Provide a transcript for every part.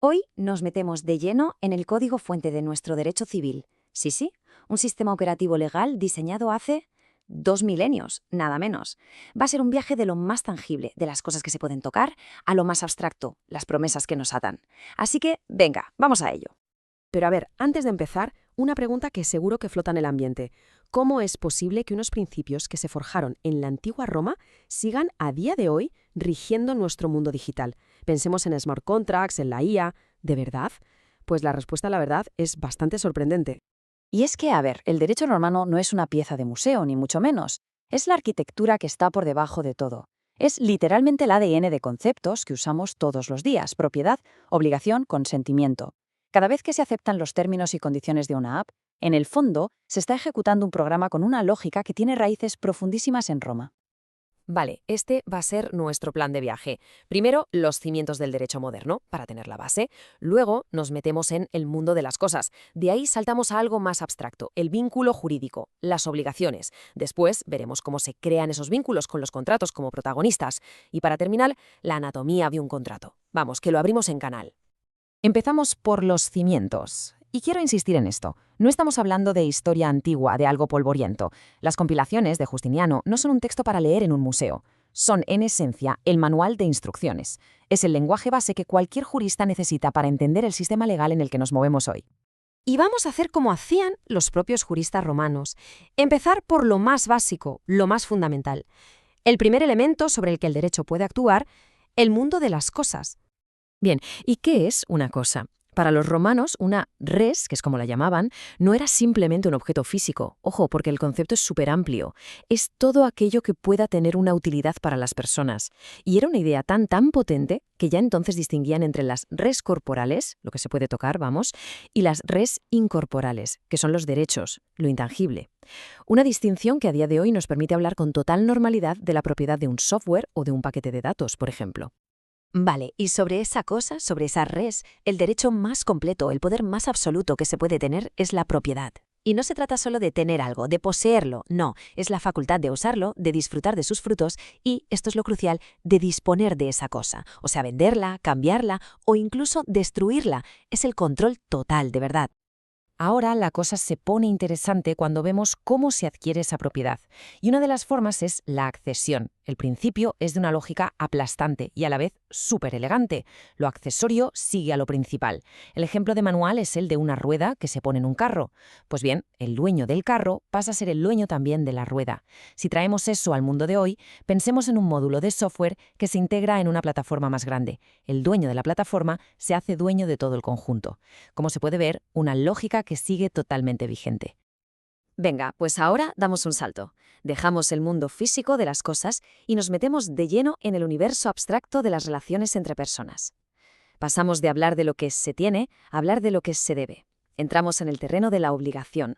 Hoy nos metemos de lleno en el código fuente de nuestro derecho civil. Sí, un sistema operativo legal diseñado hace 2 milenios, nada menos. Va a ser un viaje de lo más tangible, de las cosas que se pueden tocar, a lo más abstracto, las promesas que nos atan. Así que, venga, vamos a ello. Pero a ver, antes de empezar, una pregunta que seguro que flota en el ambiente. ¿Cómo es posible que unos principios que se forjaron en la antigua Roma sigan a día de hoy rigiendo nuestro mundo digital? Pensemos en smart contracts, en la IA. ¿De verdad? Pues la respuesta, la verdad, es bastante sorprendente. Y es que, a ver, el derecho romano no es una pieza de museo, ni mucho menos. Es la arquitectura que está por debajo de todo. Es literalmente el ADN de conceptos que usamos todos los días: propiedad, obligación, consentimiento. Cada vez que se aceptan los términos y condiciones de una app, en el fondo se está ejecutando un programa con una lógica que tiene raíces profundísimas en Roma. Vale, este va a ser nuestro plan de viaje. Primero, los cimientos del derecho moderno, para tener la base. Luego, nos metemos en el mundo de las cosas. De ahí saltamos a algo más abstracto, el vínculo jurídico, las obligaciones. Después, veremos cómo se crean esos vínculos con los contratos como protagonistas. Y para terminar, la anatomía de un contrato. Vamos, que lo abrimos en canal. Empezamos por los cimientos. Y quiero insistir en esto. No estamos hablando de historia antigua, de algo polvoriento. Las compilaciones de Justiniano no son un texto para leer en un museo. Son, en esencia, el manual de instrucciones. Es el lenguaje base que cualquier jurista necesita para entender el sistema legal en el que nos movemos hoy. Y vamos a hacer como hacían los propios juristas romanos. Empezar por lo más básico, lo más fundamental. El primer elemento sobre el que el derecho puede actuar, el mundo de las cosas. Bien, ¿y qué es una cosa? Para los romanos, una res, que es como la llamaban, no era simplemente un objeto físico. Ojo, porque el concepto es súper amplio. Es todo aquello que pueda tener una utilidad para las personas. Y era una idea tan potente que ya entonces distinguían entre las res corporales, lo que se puede tocar, vamos, y las res incorporales, que son los derechos, lo intangible. Una distinción que a día de hoy nos permite hablar con total normalidad de la propiedad de un software o de un paquete de datos, por ejemplo. Vale, y sobre esa cosa, sobre esa res, el derecho más completo, el poder más absoluto que se puede tener es la propiedad. Y no se trata solo de tener algo, de poseerlo, no, es la facultad de usarlo, de disfrutar de sus frutos y, esto es lo crucial, de disponer de esa cosa, o sea, venderla, cambiarla o incluso destruirla. Es el control total, de verdad. Ahora la cosa se pone interesante cuando vemos cómo se adquiere esa propiedad. Y una de las formas es la accesión. El principio es de una lógica aplastante y a la vez súper elegante. Lo accesorio sigue a lo principal. El ejemplo de manual es el de una rueda que se pone en un carro. Pues bien, el dueño del carro pasa a ser el dueño también de la rueda. Si traemos eso al mundo de hoy, pensemos en un módulo de software que se integra en una plataforma más grande. El dueño de la plataforma se hace dueño de todo el conjunto. Como se puede ver, una lógica que sigue totalmente vigente. Venga, pues ahora damos un salto. Dejamos el mundo físico de las cosas y nos metemos de lleno en el universo abstracto de las relaciones entre personas. Pasamos de hablar de lo que se tiene a hablar de lo que se debe. Entramos en el terreno de la obligación.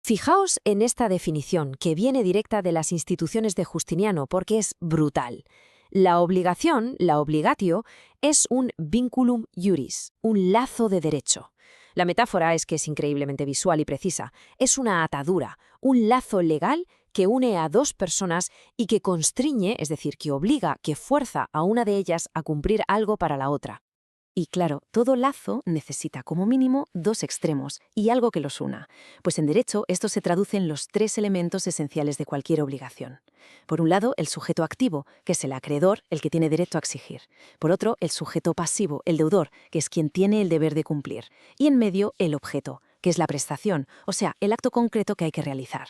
Fijaos en esta definición, que viene directa de las instituciones de Justiniano, porque es brutal. La obligación, la obligatio, es un vinculum iuris, un lazo de derecho. La metáfora es que es increíblemente visual y precisa. Es una atadura, un lazo legal que une a dos personas y que constriñe, es decir, que obliga, que fuerza a una de ellas a cumplir algo para la otra. Y claro, todo lazo necesita como mínimo dos extremos y algo que los una. Pues en derecho esto se traduce en los tres elementos esenciales de cualquier obligación. Por un lado, el sujeto activo, que es el acreedor, el que tiene derecho a exigir. Por otro, el sujeto pasivo, el deudor, que es quien tiene el deber de cumplir. Y en medio, el objeto, que es la prestación, o sea, el acto concreto que hay que realizar.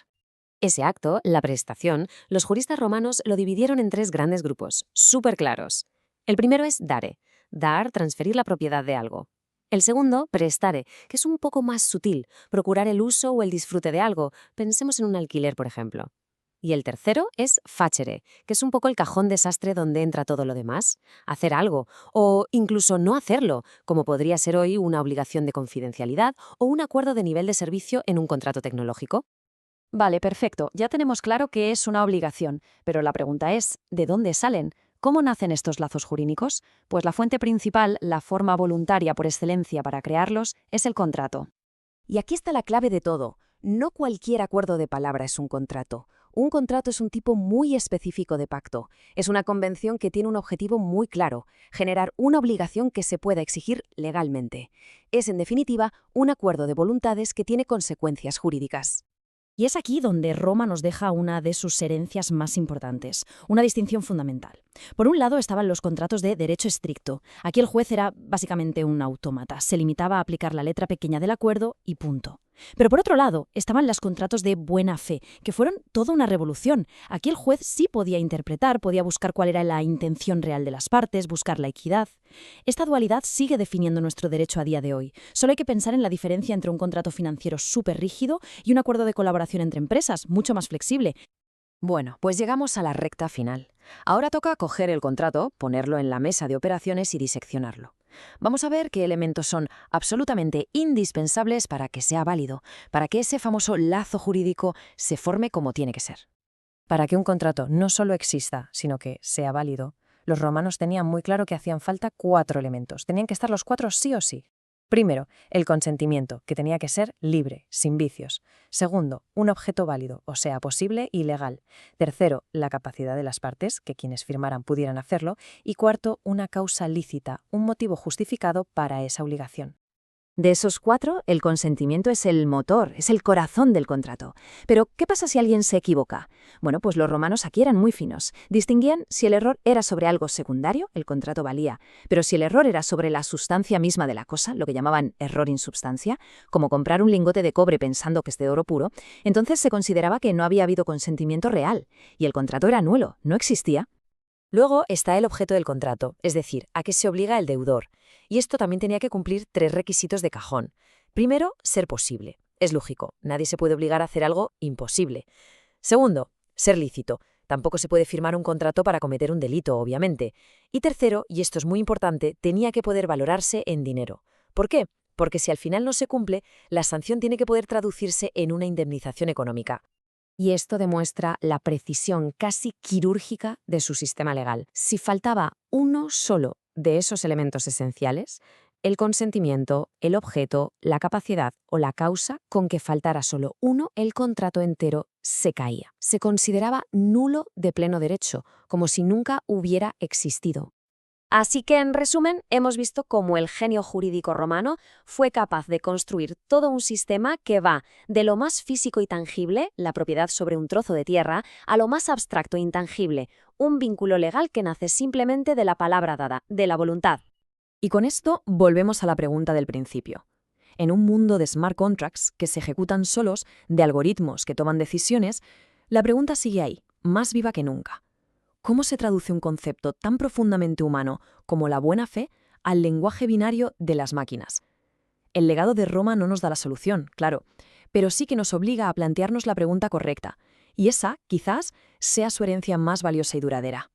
Ese acto, la prestación, los juristas romanos lo dividieron en tres grandes grupos, súper claros. El primero es dare, dar, transferir la propiedad de algo. El segundo, prestare, que es un poco más sutil, procurar el uso o el disfrute de algo. Pensemos en un alquiler, por ejemplo. Y el tercero es facere, que es un poco el cajón desastre donde entra todo lo demás. Hacer algo, o incluso no hacerlo, como podría ser hoy una obligación de confidencialidad o un acuerdo de nivel de servicio en un contrato tecnológico. Vale, perfecto, ya tenemos claro que es una obligación, pero la pregunta es, ¿de dónde salen? ¿Cómo nacen estos lazos jurídicos? Pues la fuente principal, la forma voluntaria por excelencia para crearlos, es el contrato. Y aquí está la clave de todo. No cualquier acuerdo de palabra es un contrato. Un contrato es un tipo muy específico de pacto. Es una convención que tiene un objetivo muy claro, generar una obligación que se pueda exigir legalmente. Es, en definitiva, un acuerdo de voluntades que tiene consecuencias jurídicas. Y es aquí donde Roma nos deja una de sus herencias más importantes, una distinción fundamental. Por un lado estaban los contratos de derecho estricto. Aquí el juez era básicamente un autómata, se limitaba a aplicar la letra pequeña del acuerdo y punto. Pero por otro lado estaban los contratos de buena fe, que fueron toda una revolución. Aquí el juez sí podía interpretar, podía buscar cuál era la intención real de las partes, buscar la equidad. Esta dualidad sigue definiendo nuestro derecho a día de hoy. Solo hay que pensar en la diferencia entre un contrato financiero súper rígido y un acuerdo de colaboración entre empresas, mucho más flexible. Bueno, pues llegamos a la recta final. Ahora toca coger el contrato, ponerlo en la mesa de operaciones y diseccionarlo. Vamos a ver qué elementos son absolutamente indispensables para que sea válido, para que ese famoso lazo jurídico se forme como tiene que ser. Para que un contrato no solo exista, sino que sea válido, los romanos tenían muy claro que hacían falta 4 elementos. Tenían que estar los 4 sí o sí. Primero, el consentimiento, que tenía que ser libre, sin vicios. Segundo, un objeto válido, o sea, posible y legal. Tercero, la capacidad de las partes, que quienes firmaran pudieran hacerlo. Y cuarto, una causa lícita, un motivo justificado para esa obligación. De esos 4, el consentimiento es el motor, es el corazón del contrato. Pero, ¿qué pasa si alguien se equivoca? Bueno, pues los romanos aquí eran muy finos. Distinguían si el error era sobre algo secundario, el contrato valía. Pero si el error era sobre la sustancia misma de la cosa, lo que llamaban error in substancia, como comprar un lingote de cobre pensando que es de oro puro, entonces se consideraba que no había habido consentimiento real, y el contrato era nulo, no existía. Luego está el objeto del contrato, es decir, a qué se obliga el deudor. Y esto también tenía que cumplir 3 requisitos de cajón. Primero, ser posible. Es lógico, nadie se puede obligar a hacer algo imposible. Segundo, ser lícito. Tampoco se puede firmar un contrato para cometer un delito, obviamente. Y tercero, y esto es muy importante, tenía que poder valorarse en dinero. ¿Por qué? Porque si al final no se cumple, la sanción tiene que poder traducirse en una indemnización económica. Y esto demuestra la precisión casi quirúrgica de su sistema legal. Si faltaba uno solo de esos elementos esenciales, el consentimiento, el objeto, la capacidad o la causa, con que faltara solo uno, el contrato entero se caía. Se consideraba nulo de pleno derecho, como si nunca hubiera existido. Así que, en resumen, hemos visto cómo el genio jurídico romano fue capaz de construir todo un sistema que va de lo más físico y tangible, la propiedad sobre un trozo de tierra, a lo más abstracto e intangible, un vínculo legal que nace simplemente de la palabra dada, de la voluntad. Y con esto volvemos a la pregunta del principio. En un mundo de smart contracts que se ejecutan solos, de algoritmos que toman decisiones, la pregunta sigue ahí, más viva que nunca. ¿Cómo se traduce un concepto tan profundamente humano como la buena fe al lenguaje binario de las máquinas? El legado de Roma no nos da la solución, claro, pero sí que nos obliga a plantearnos la pregunta correcta, y esa, quizás, sea su herencia más valiosa y duradera.